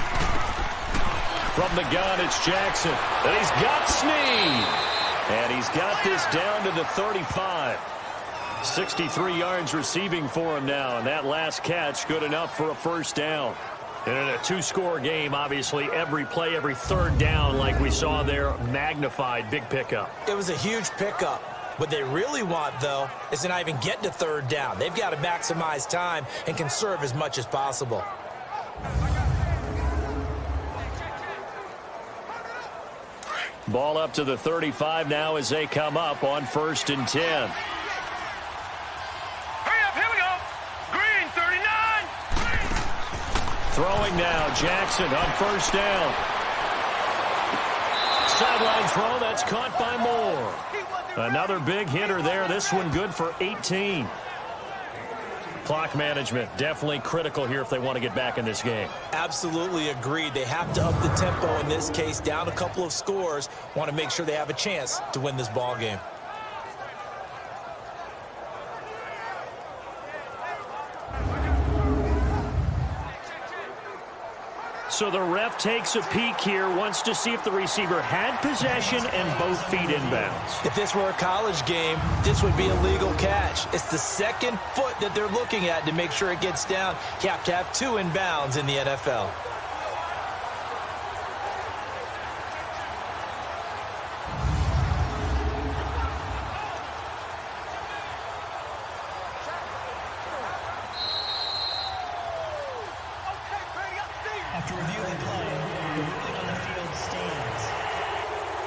From the gun, it's Jackson. And he's got Snead. And he's got this down to the 35. 63 yards receiving for him now. And that last catch, good enough for a first down. And in a 2-score game, obviously, every play, every third down, like we saw there, magnified. Big pickup. It was a huge pickup. What they really want, though, is to not even get to third down. They've got to maximize time and conserve as much as possible. Ball up to the 35 now as they come up on 1st and 10. Hurry up, here we go. Green, 39. Throwing now, Jackson on 1st down. Sideline throw, that's caught by Moore. Another big hitter there. This one good for 18. Clock management definitely critical here if they want to get back in this game. Absolutely agreed. They have to up the tempo in this case, down a couple of scores. Want to make sure they have a chance to win this ball game. So the ref takes a peek here, wants to see if the receiver had possession and both feet inbounds. If this were a college game, this would be a legal catch. It's the second foot that they're looking at to make sure it gets down. You have to have 2 inbounds in the NFL. After reviewing the play, the ruling on the field stands.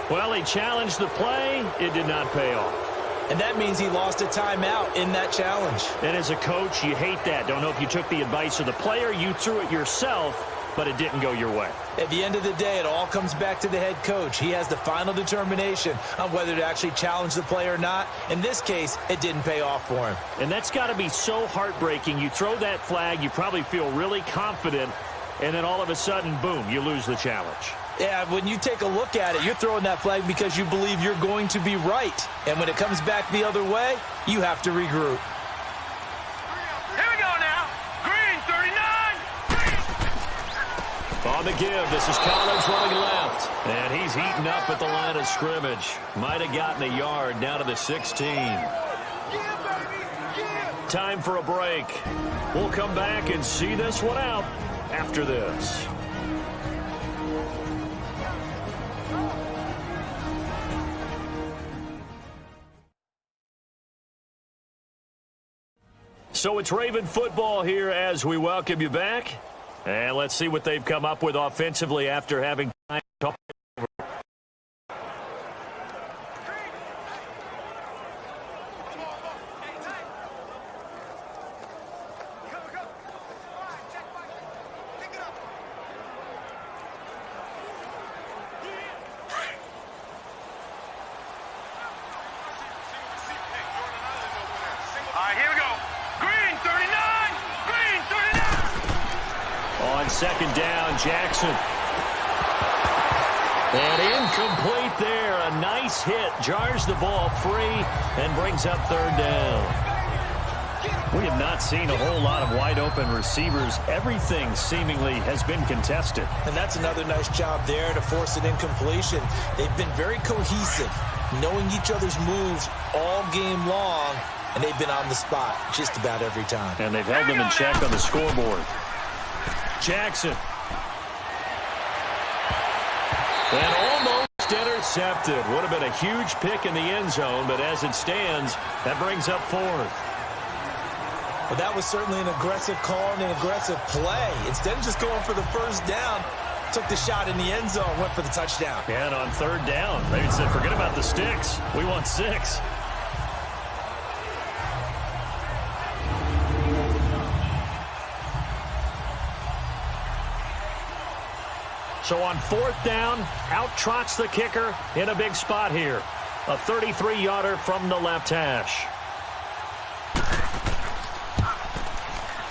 Well, he challenged the play. It did not pay off. And that means he lost a timeout in that challenge. And as a coach, you hate that. Don't know if you took the advice of the player. You threw it yourself, but it didn't go your way. At the end of the day, it all comes back to the head coach. He has the final determination on whether to actually challenge the play or not. In this case, it didn't pay off for him. And that's got to be so heartbreaking. You throw that flag, you probably feel really confident, and then all of a sudden, boom, you lose the challenge. Yeah, when you take a look at it, you're throwing that flag because you believe you're going to be right. And when it comes back the other way, you have to regroup. Here we go now. Green, 39. On the give, this is Collins running left. And he's eaten up at the line of scrimmage. Might have gotten a yard down to the 16. Time for a break. We'll come back and see this one out after this. So it's Raven football here as we welcome you back. And let's see what they've come up with offensively after having time to talk over. Second down, Jackson. And incomplete there. A nice hit. Jars the ball free and brings up third down. We have not seen a whole lot of wide-open receivers. Everything seemingly has been contested. And that's another nice job there to force an incompletion. They've been very cohesive, knowing each other's moves all game long, and they've been on the spot just about every time. And they've held them in check on the scoreboard. Jackson. And almost intercepted. Would have been a huge pick in the end zone, but as it stands, that brings up 4th. Well, that was certainly an aggressive call and an aggressive play. Instead of just going for the first down, took the shot in the end zone, went for the touchdown. And on third down, they said, forget about the sticks. We want 6. So on 4th down, out trots the kicker in a big spot here. A 33-yarder from the left hash.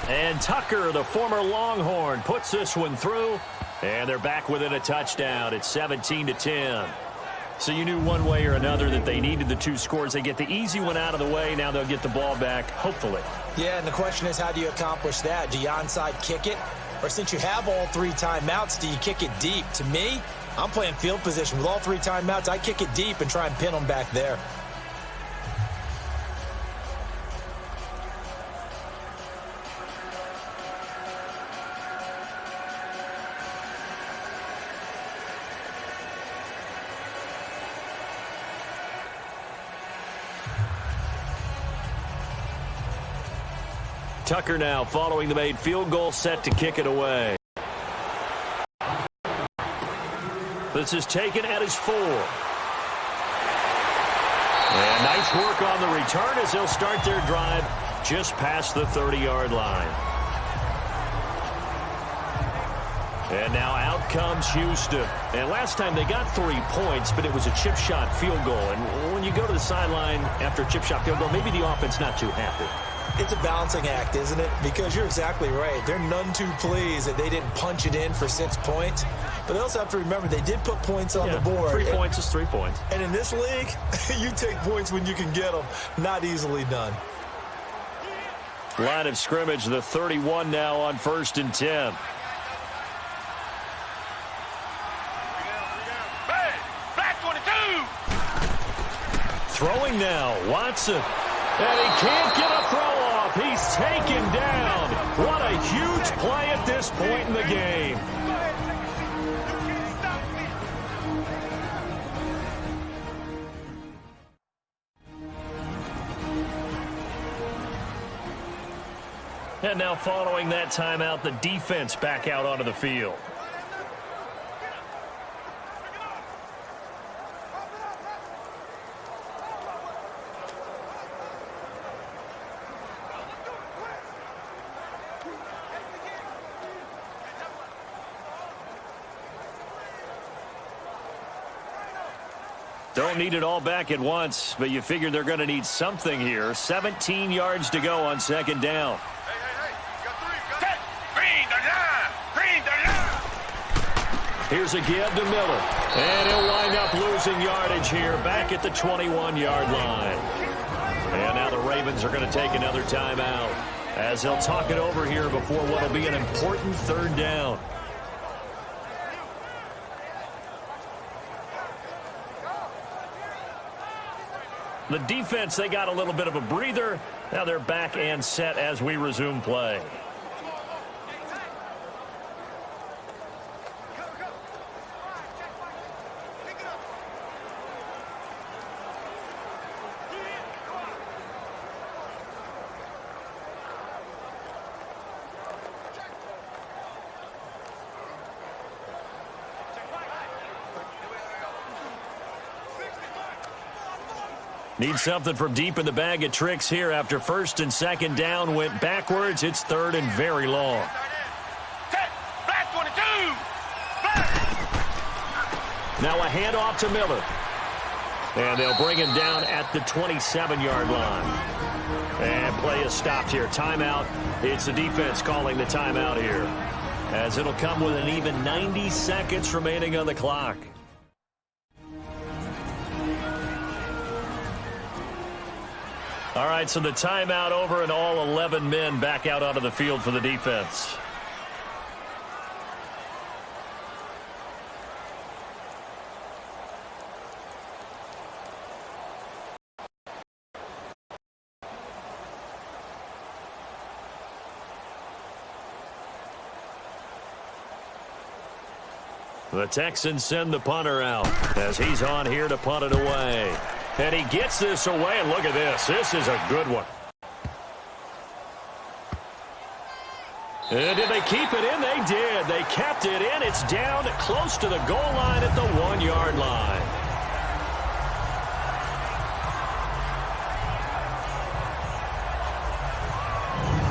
And Tucker, the former Longhorn, puts this one through. And they're back within a touchdown. It's 17-10. So you knew one way or another that they needed the 2 scores. They get the easy one out of the way. Now they'll get the ball back, hopefully. Yeah, and the question is, how do you accomplish that? Do you onside kick it? Or since you have all 3 timeouts, do you kick it deep? To me, I'm playing field position. With all 3 timeouts, I kick it deep and try and pin them back there. Tucker now following the made field goal, set to kick it away. This is taken at his 4. And nice work on the return as they'll start their drive just past the 30-yard line. And now out comes Houston. And last time they got 3 points, but it was a chip shot field goal. And when you go to the sideline after a chip shot field goal, maybe the offense not too happy. It's a balancing act, isn't it? Because you're exactly right. They're none too pleased that they didn't punch it in for 6 points. But they also have to remember they did put points on the board. 3 points is 3 points. And in this league, you take points when you can get them. Not easily done. Line of scrimmage, the 31 now on 1st and 10. Hey, black 22. Throwing now, Watson. And he can't get a throw off. He's taken down. What a huge play at this point in the game. And now following that timeout, the defense back out onto the field. Don't need it all back at once, but you figure they're going to need something here. 17 yards to go on 2nd down. Hey, got 3. Green 39. Here's a give to Miller. And he'll wind up losing yardage here back at the 21-yard line. And now the Ravens are going to take another timeout as they'll talk it over here before what will be an important 3rd down. The defense, they got a little bit of a breather. Now they're back and set as we resume play. Need something from deep in the bag of tricks here after 1st and 2nd down went backwards. It's 3rd and very long. Black 22. Now a handoff to Miller. And they'll bring him down at the 27-yard line. And play is stopped here. Timeout. It's the defense calling the timeout here, as it'll come with an even 90 seconds remaining on the clock. All right, so the timeout over and all 11 men back out onto the field for the defense. The Texans send the punter out as he's on here to punt it away. And he gets this away, and look at this. This is a good one. And did they keep it in? They did. They kept it in. It's down close to the goal line at the 1-yard line.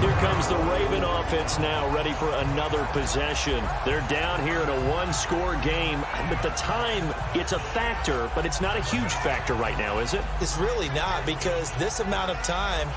Here comes the Raven offense now, ready for another possession. They're down here in a one-score game. At the time, it's a factor, but it's not a huge factor right now, is it? It's really not, because this amount of time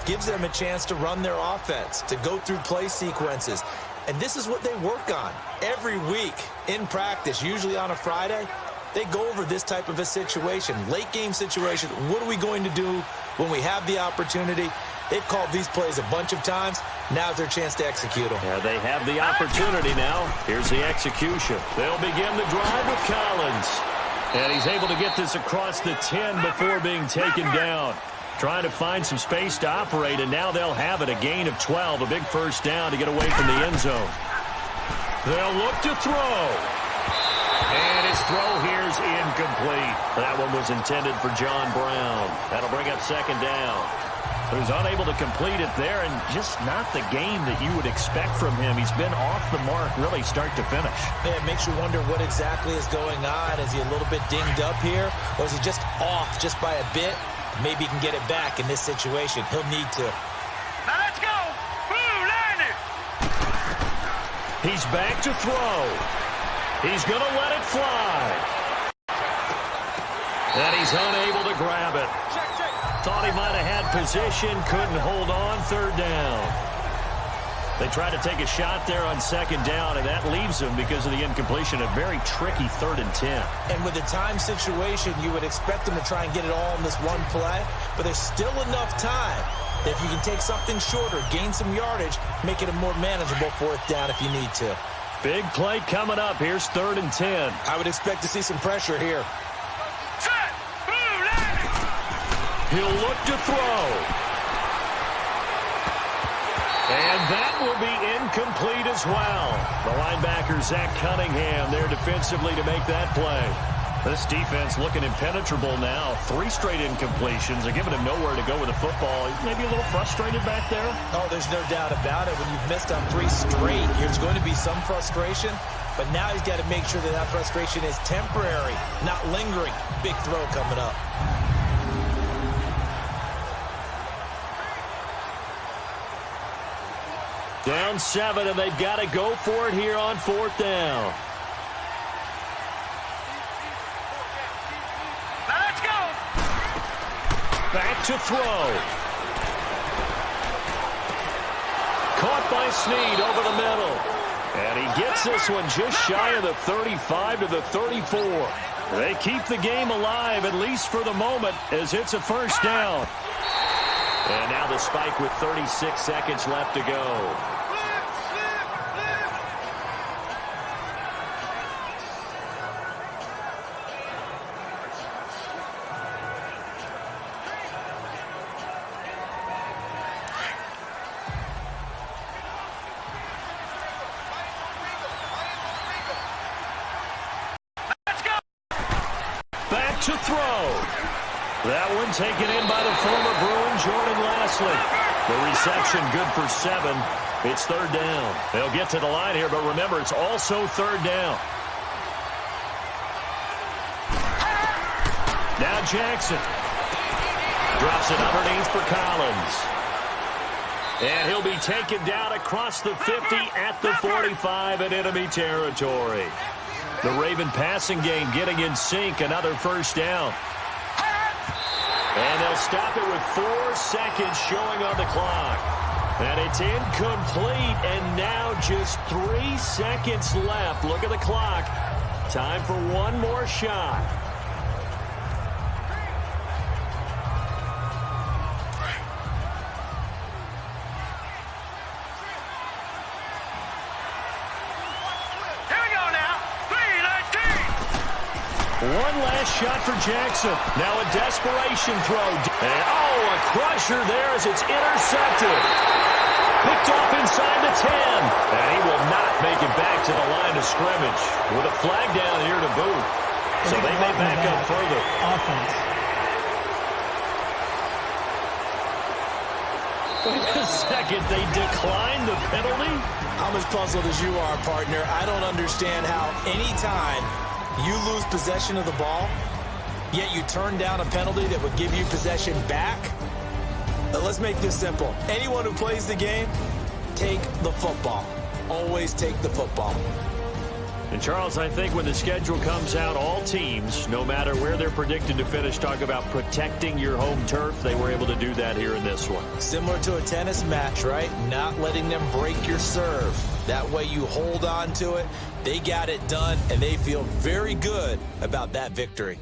gives them a chance to run their offense, to go through play sequences. And this is what they work on every week in practice, usually on a Friday. They go over this type of a situation, late game situation. What are we going to do when we have the opportunity? They've called these plays a bunch of times. Now's their chance to execute them. Yeah, they have the opportunity now. Here's the execution. They'll begin the drive with Collins. And he's able to get this across the 10 before being taken down. Trying to find some space to operate, and now they'll have it. A gain of 12, a big first down to get away from the end zone. They'll look to throw. And his throw here's incomplete. That one was intended for John Brown. That'll bring up second down. Who's unable to complete it there, and just not the game that you would expect from him. He's been off the mark really start to finish. Yeah, it makes you wonder what exactly is going on. Is he a little bit dinged up here, or is he just off just by a bit? Maybe he can get it back in this situation. He'll need to. Now let's go. Blue line it. He's back to throw. He's going to let it fly. And he's unable to grab it. Thought he might have had position, couldn't hold on, third down. They try to take a shot there on second down, and that leaves them, because of the incompletion, a very tricky 3rd and 10. And with the time situation, you would expect them to try and get it all in this one play, but there's still enough time that if you can take something shorter, gain some yardage, make it a more manageable 4th down if you need to. Big play coming up. Here's 3rd and 10. I would expect to see some pressure here. Set. Blue line it. He'll look to throw. And that will be incomplete as well. The linebacker, Zach Cunningham, there defensively to make that play. This defense looking impenetrable now. 3 straight incompletions. They're giving him nowhere to go with the football. He's maybe a little frustrated back there. Oh, there's no doubt about it. When you've missed on 3 straight, there's going to be some frustration. But now he's got to make sure that that frustration is temporary, not lingering. Big throw coming up. Down 7, and they've got to go for it here on 4th down. Now let's go. Back to throw. Caught by Snead over the middle. And he gets this one just shy of the 35 to the 34. They keep the game alive, at least for the moment, as it's a first down. And now the spike with 36 seconds left to go. Back to throw. That one taken in by the former Bruin, Jordan Lasley. The reception good for 7. It's 3rd down. They'll get to the line here, but remember, it's also 3rd down. Now Jackson. Drops it underneath for Collins. And he'll be taken down across the 50 at the 45 in enemy territory. The Raven passing game getting in sync. Another first down. And they'll stop it with 4 seconds showing on the clock. And it's incomplete, and now just 3 seconds left. Look at the clock. Time for one more shot. One last shot for Jackson. Now a desperation throw. And, a crusher there as it's intercepted. Picked off inside the 10. And he will not make it back to the line of scrimmage with a flag down here to boot. So they may back up further. Offense. Wait a second. They declined the penalty? I'm as puzzled as you are, partner. I don't understand how any time you lose possession of the ball, yet you turn down a penalty that would give you possession back. Let's make this simple. Anyone who plays the game, take the football. Always take the football. And, Charles, I think when the schedule comes out, all teams, no matter where they're predicted to finish, talk about protecting your home turf. They were able to do that here in this one. Similar to a tennis match, right? Not letting them break your serve. That way you hold on to it. They got it done, and they feel very good about that victory.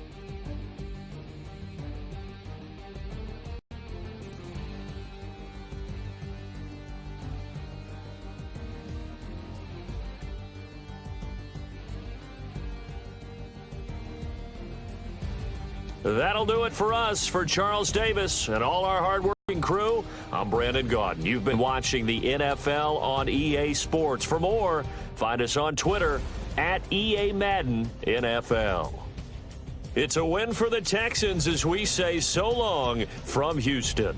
That'll do it for us. For Charles Davis and all our hardworking crew, I'm Brandon Gaudin. You've been watching the NFL on EA Sports. For more, find us on Twitter at EA Madden NFL. It's a win for the Texans as we say so long from Houston.